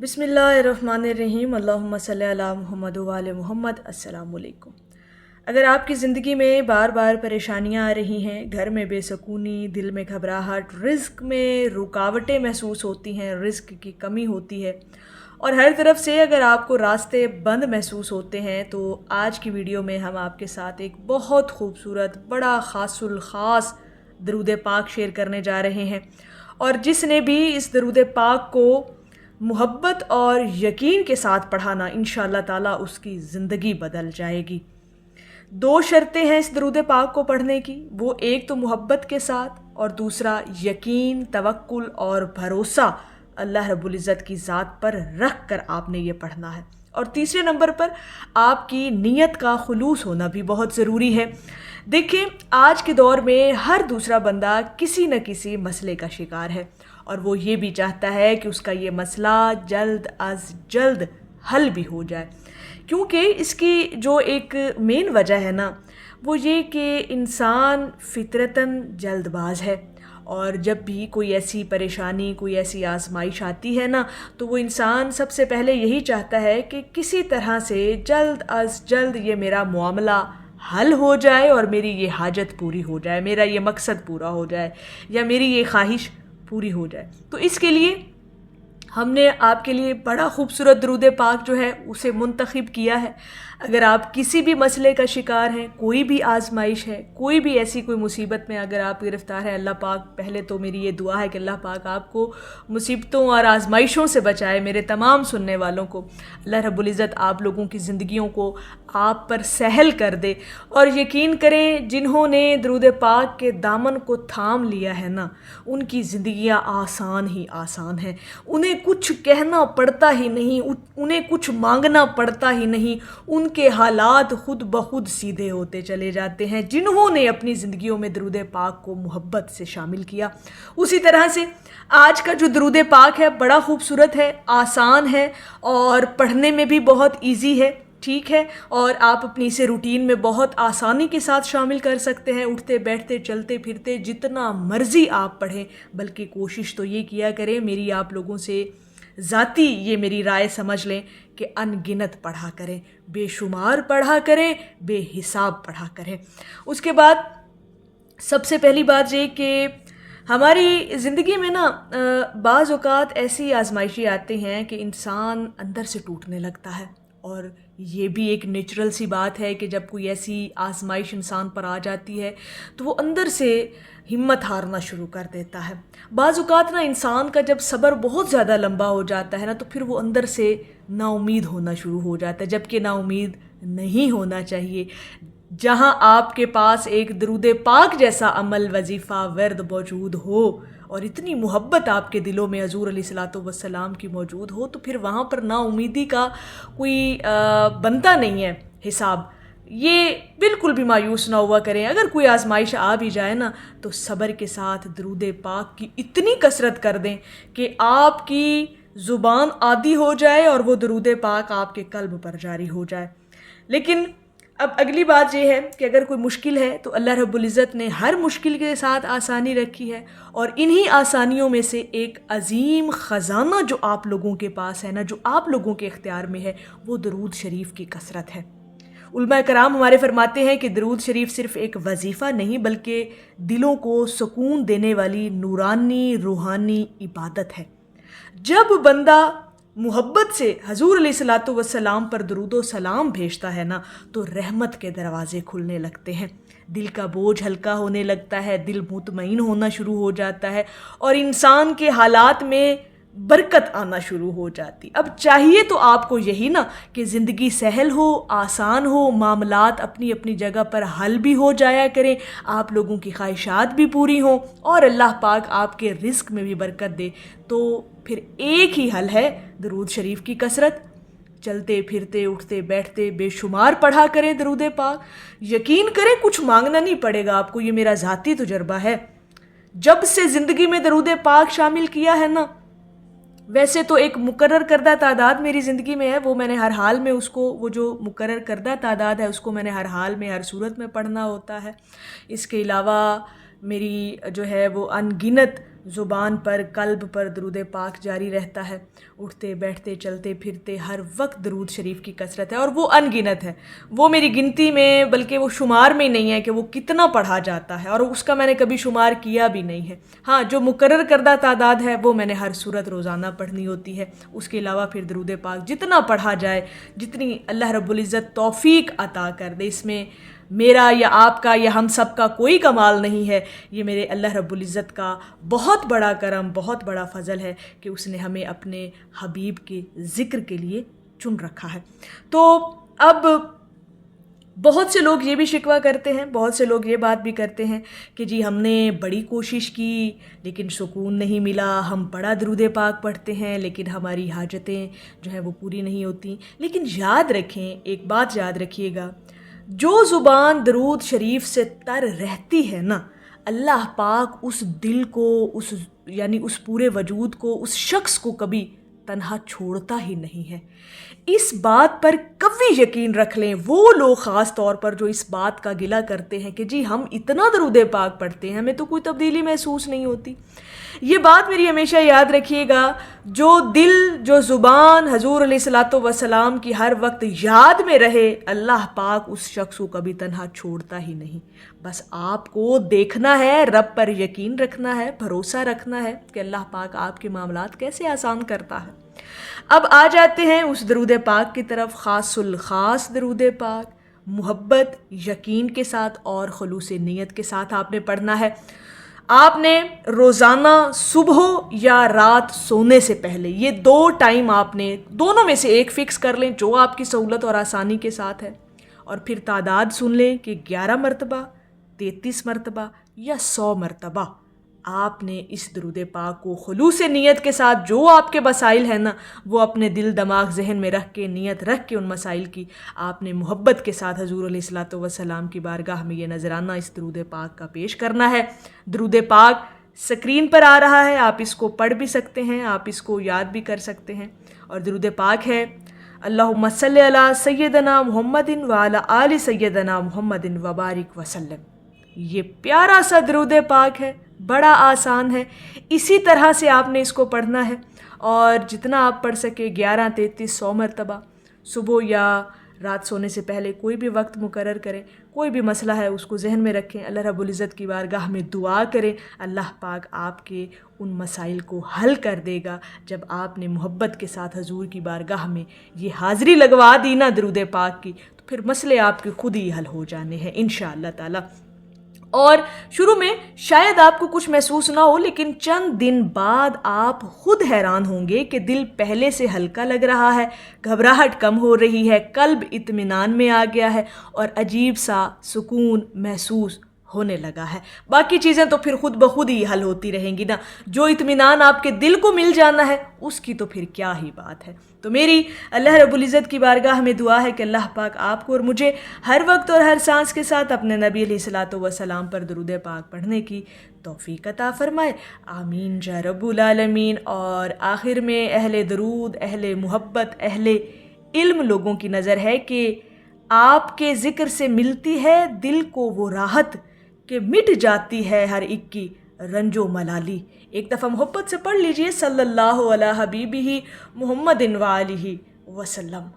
بسم اللہ الرحمن الرحیم اللہم صلی علی محمد و آل محمد۔ السلام علیکم۔ اگر آپ کی زندگی میں بار بار پریشانیاں آ رہی ہیں، گھر میں بے سکونی، دل میں گھبراہٹ، رزق میں رکاوٹیں محسوس ہوتی ہیں، رزق کی کمی ہوتی ہے اور ہر طرف سے اگر آپ کو راستے بند محسوس ہوتے ہیں، تو آج کی ویڈیو میں ہم آپ کے ساتھ ایک بہت خوبصورت بڑا خاص الخاص درود پاک شیئر کرنے جا رہے ہیں، اور جس نے بھی اس درود پاک کو محبت اور یقین کے ساتھ پڑھانا، انشاءاللہ تعالیٰ اس کی زندگی بدل جائے گی۔ دو شرطیں ہیں اس درود پاک کو پڑھنے کی، وہ ایک تو محبت کے ساتھ اور دوسرا یقین، توکل اور بھروسہ اللہ رب العزت کی ذات پر رکھ کر آپ نے یہ پڑھنا ہے، اور تیسرے نمبر پر آپ کی نیت کا خلوص ہونا بھی بہت ضروری ہے۔ دیکھیں، آج کے دور میں ہر دوسرا بندہ کسی نہ کسی مسئلے کا شکار ہے، اور وہ یہ بھی چاہتا ہے کہ اس کا یہ مسئلہ جلد از جلد حل بھی ہو جائے، کیونکہ اس کی جو ایک مین وجہ ہے نا، وہ یہ کہ انسان فطرتاً جلد باز ہے، اور جب بھی کوئی ایسی پریشانی، کوئی ایسی آزمائش آتی ہے نا، تو وہ انسان سب سے پہلے یہی چاہتا ہے کہ کسی طرح سے جلد از جلد یہ میرا معاملہ حل ہو جائے اور میری یہ حاجت پوری ہو جائے، میرا یہ مقصد پورا ہو جائے، یا میری یہ خواہش پوری ہو جائے۔ تو اس کے لیے ہم نے آپ کے لیے بڑا خوبصورت درود پاک جو ہے اسے منتخب کیا ہے۔ اگر آپ کسی بھی مسئلے کا شکار ہیں، کوئی بھی آزمائش ہے، کوئی بھی ایسی کوئی مصیبت میں اگر آپ گرفتار ہیں، اللہ پاک، پہلے تو میری یہ دعا ہے کہ اللہ پاک آپ کو مصیبتوں اور آزمائشوں سے بچائے۔ میرے تمام سننے والوں کو اللہ رب العزت آپ لوگوں کی زندگیوں کو آپ پر سہل کر دے، اور یقین کریں جنہوں نے درود پاک کے دامن کو تھام لیا ہے نا، ان کی زندگیاں آسان ہی آسان ہیں، انہیں کچھ کہنا پڑتا ہی نہیں، انہیں کچھ مانگنا پڑتا ہی نہیں، ان کے حالات خود بخود سیدھے ہوتے چلے جاتے ہیں جنہوں نے اپنی زندگیوں میں درود پاک کو محبت سے شامل کیا۔ اسی طرح سے آج کا جو درود پاک ہے بڑا خوبصورت ہے، آسان ہے، اور پڑھنے میں بھی بہت ایزی ہے، ٹھیک ہے، اور آپ اپنی اسے روٹین میں بہت آسانی کے ساتھ شامل کر سکتے ہیں، اٹھتے بیٹھتے چلتے پھرتے جتنا مرضی آپ پڑھیں، بلکہ کوشش تو یہ کیا کریں، میری آپ لوگوں سے ذاتی یہ میری رائے سمجھ لیں کہ ان گنت پڑھا کریں، بے شمار پڑھا کریں، بے حساب پڑھا کریں۔ اس کے بعد سب سے پہلی بات یہ کہ ہماری زندگی میں نا بعض اوقات ایسی آزمائشیں آتی ہیں کہ انسان اندر سے ٹوٹنے لگتا ہے، اور یہ بھی ایک نیچرل سی بات ہے کہ جب کوئی ایسی آزمائش انسان پر آ جاتی ہے تو وہ اندر سے ہمت ہارنا شروع کر دیتا ہے۔ بعض اوقات نا انسان کا جب صبر بہت زیادہ لمبا ہو جاتا ہے نا، تو پھر وہ اندر سے نا امید ہونا شروع ہو جاتا ہے، جبکہ نا امید نہیں ہونا چاہیے۔ جہاں آپ کے پاس ایک درود پاک جیسا عمل، وظیفہ، ورد موجود ہو، اور اتنی محبت آپ کے دلوں میں حضور علیہ الصلوۃ والسلام کی موجود ہو، تو پھر وہاں پر نا امیدی کا کوئی بنتا نہیں ہے حساب۔ یہ بالکل بھی مایوس نہ ہوا کریں، اگر کوئی آزمائش آ بھی جائے نا، تو صبر کے ساتھ درود پاک کی اتنی کثرت کر دیں کہ آپ کی زبان عادی ہو جائے اور وہ درود پاک آپ کے قلب پر جاری ہو جائے۔ لیکن اب اگلی بات یہ ہے کہ اگر کوئی مشکل ہے تو اللہ رب العزت نے ہر مشکل کے ساتھ آسانی رکھی ہے، اور انہی آسانیوں میں سے ایک عظیم خزانہ جو آپ لوگوں کے پاس ہے نا، جو آپ لوگوں کے اختیار میں ہے، وہ درود شریف کی کثرت ہے۔ علماء کرام ہمارے فرماتے ہیں کہ درود شریف صرف ایک وظیفہ نہیں، بلکہ دلوں کو سکون دینے والی نورانی روحانی عبادت ہے۔ جب بندہ محبت سے حضور علیہ الصلوۃ والسلام پر درود و سلام بھیجتا ہے نا، تو رحمت کے دروازے کھلنے لگتے ہیں، دل کا بوجھ ہلکا ہونے لگتا ہے، دل مطمئن ہونا شروع ہو جاتا ہے، اور انسان کے حالات میں برکت آنا شروع ہو جاتی۔ اب چاہیے تو آپ کو یہی نا کہ زندگی سہل ہو، آسان ہو، معاملات اپنی اپنی جگہ پر حل بھی ہو جایا کریں، آپ لوگوں کی خواہشات بھی پوری ہوں، اور اللہ پاک آپ کے رزق میں بھی برکت دے۔ تو پھر ایک ہی حل ہے درود شریف کی کثرت، چلتے پھرتے اٹھتے بیٹھتے بے شمار پڑھا کریں درود پاک۔ یقین کریں کچھ مانگنا نہیں پڑے گا آپ کو، یہ میرا ذاتی تجربہ ہے۔ جب سے زندگی میں درود پاک شامل کیا ہے نا، ویسے تو ایک مقرر کردہ تعداد میری زندگی میں ہے، وہ میں نے ہر حال میں اس کو، وہ جو مقرر کردہ تعداد ہے اس کو میں نے ہر حال میں ہر صورت میں پڑھنا ہوتا ہے۔ اس کے علاوہ میری جو ہے وہ ان گنت زبان پر قلب پر درود پاک جاری رہتا ہے، اٹھتے بیٹھتے چلتے پھرتے ہر وقت درود شریف کی کثرت ہے، اور وہ ان گنت ہے، وہ میری گنتی میں بلکہ وہ شمار میں نہیں ہے کہ وہ کتنا پڑھا جاتا ہے، اور اس کا میں نے کبھی شمار کیا بھی نہیں ہے۔ ہاں، جو مقرر کردہ تعداد ہے وہ میں نے ہر صورت روزانہ پڑھنی ہوتی ہے، اس کے علاوہ پھر درود پاک جتنا پڑھا جائے، جتنی اللہ رب العزت توفیق عطا کر دے، اس میں میرا یا آپ کا یا ہم سب کا کوئی کمال نہیں ہے، یہ میرے اللہ رب العزت کا بہت بڑا کرم، بہت بڑا فضل ہے کہ اس نے ہمیں اپنے حبیب کے ذکر کے لیے چن رکھا ہے۔ تو اب بہت سے لوگ یہ بھی شکوہ کرتے ہیں، بہت سے لوگ یہ بات بھی کرتے ہیں کہ جی ہم نے بڑی کوشش کی لیکن سکون نہیں ملا، ہم بڑا درود پاک پڑھتے ہیں لیکن ہماری حاجتیں جو ہیں وہ پوری نہیں ہوتی۔ لیکن یاد رکھیں، ایک بات یاد رکھیے گا، جو زبان درود شریف سے تر رہتی ہے نا، اللہ پاک اس دل کو، اس پورے وجود کو، اس شخص کو کبھی تنہا چھوڑتا ہی نہیں ہے۔ اس بات پر کبھی یقین رکھ لیں، وہ لوگ خاص طور پر جو اس بات کا گلہ کرتے ہیں کہ جی ہم اتنا درود پاک پڑھتے ہیں ہمیں تو کوئی تبدیلی محسوس نہیں ہوتی، یہ بات میری ہمیشہ یاد رکھیے گا، جو دل، جو زبان حضور علیہ الصلاۃ والسلام کی ہر وقت یاد میں رہے، اللہ پاک اس شخص کو کبھی تنہا چھوڑتا ہی نہیں۔ بس آپ کو دیکھنا ہے، رب پر یقین رکھنا ہے، بھروسہ رکھنا ہے کہ اللہ پاک آپ کے معاملات کیسے آسان کرتا ہے۔ اب آ جاتے ہیں اس درود پاک کی طرف، خاص الخاص درود پاک، محبت، یقین کے ساتھ اور خلوص نیت کے ساتھ آپ نے پڑھنا ہے۔ آپ نے روزانہ صبح یا رات سونے سے پہلے، یہ دو ٹائم آپ نے دونوں میں سے ایک فکس کر لیں جو آپ کی سہولت اور آسانی کے ساتھ ہے، اور پھر تعداد سن لیں کہ 11 مرتبہ، 33 مرتبہ یا 100 مرتبہ آپ نے اس درود پاک کو خلوص نیت کے ساتھ، جو آپ کے مسائل ہیں نا وہ اپنے دل دماغ ذہن میں رکھ کے، نیت رکھ کے ان مسائل کی آپ نے محبت کے ساتھ حضور علیہ الصلاۃ والسلام کی بارگاہ میں یہ نذرانہ اس درود پاک کا پیش کرنا ہے۔ درود پاک سکرین پر آ رہا ہے، آپ اس کو پڑھ بھی سکتے ہیں، آپ اس کو یاد بھی کر سکتے ہیں، اور درود پاک ہے اللہم صلی علی سیدنا محمد وعلی آل سیدنا محمد وبارک وسلم۔ یہ پیارا سا درود پاک ہے، بڑا آسان ہے، اسی طرح سے آپ نے اس کو پڑھنا ہے، اور جتنا آپ پڑھ سکے 11، 33، 100 مرتبہ، صبح یا رات سونے سے پہلے کوئی بھی وقت مقرر کریں، کوئی بھی مسئلہ ہے اس کو ذہن میں رکھیں، اللہ رب العزت کی بارگاہ میں دعا کریں، اللہ پاک آپ کے ان مسائل کو حل کر دے گا۔ جب آپ نے محبت کے ساتھ حضور کی بارگاہ میں یہ حاضری لگوا دی نا درود پاک کی، تو پھر مسئلے آپ کے خود ہی حل ہو جانے ہیں انشاءاللہ تعالی۔ اور شروع میں شاید آپ کو کچھ محسوس نہ ہو، لیکن چند دن بعد آپ خود حیران ہوں گے کہ دل پہلے سے ہلکا لگ رہا ہے، گھبراہٹ کم ہو رہی ہے، قلب اطمینان میں آ گیا ہے، اور عجیب سا سکون محسوس ہونے لگا ہے۔ باقی چیزیں تو پھر خود بخود ہی حل ہوتی رہیں گی نا، جو اطمینان آپ کے دل کو مل جانا ہے اس کی تو پھر کیا ہی بات ہے۔ تو میری اللہ رب العزت کی بارگاہ میں دعا ہے کہ اللہ پاک آپ کو اور مجھے ہر وقت اور ہر سانس کے ساتھ اپنے نبی علیہ الصلاۃ والسلام پر درود پاک پڑھنے کی توفیق عطا فرمائے، آمین یا رب العالمین۔ اور آخر میں اہل درود، اہل محبت، اہل علم لوگوں کی نظر ہے کہ آپ کے ذکر سے ملتی ہے دل کو وہ راحت کہ مٹ جاتی ہے ہر ایک کی رنج و ملالی۔ ایک دفعہ محبت سے پڑھ لیجئے صلی اللہ علیہ حبیبہ محمد وآلہ وسلم۔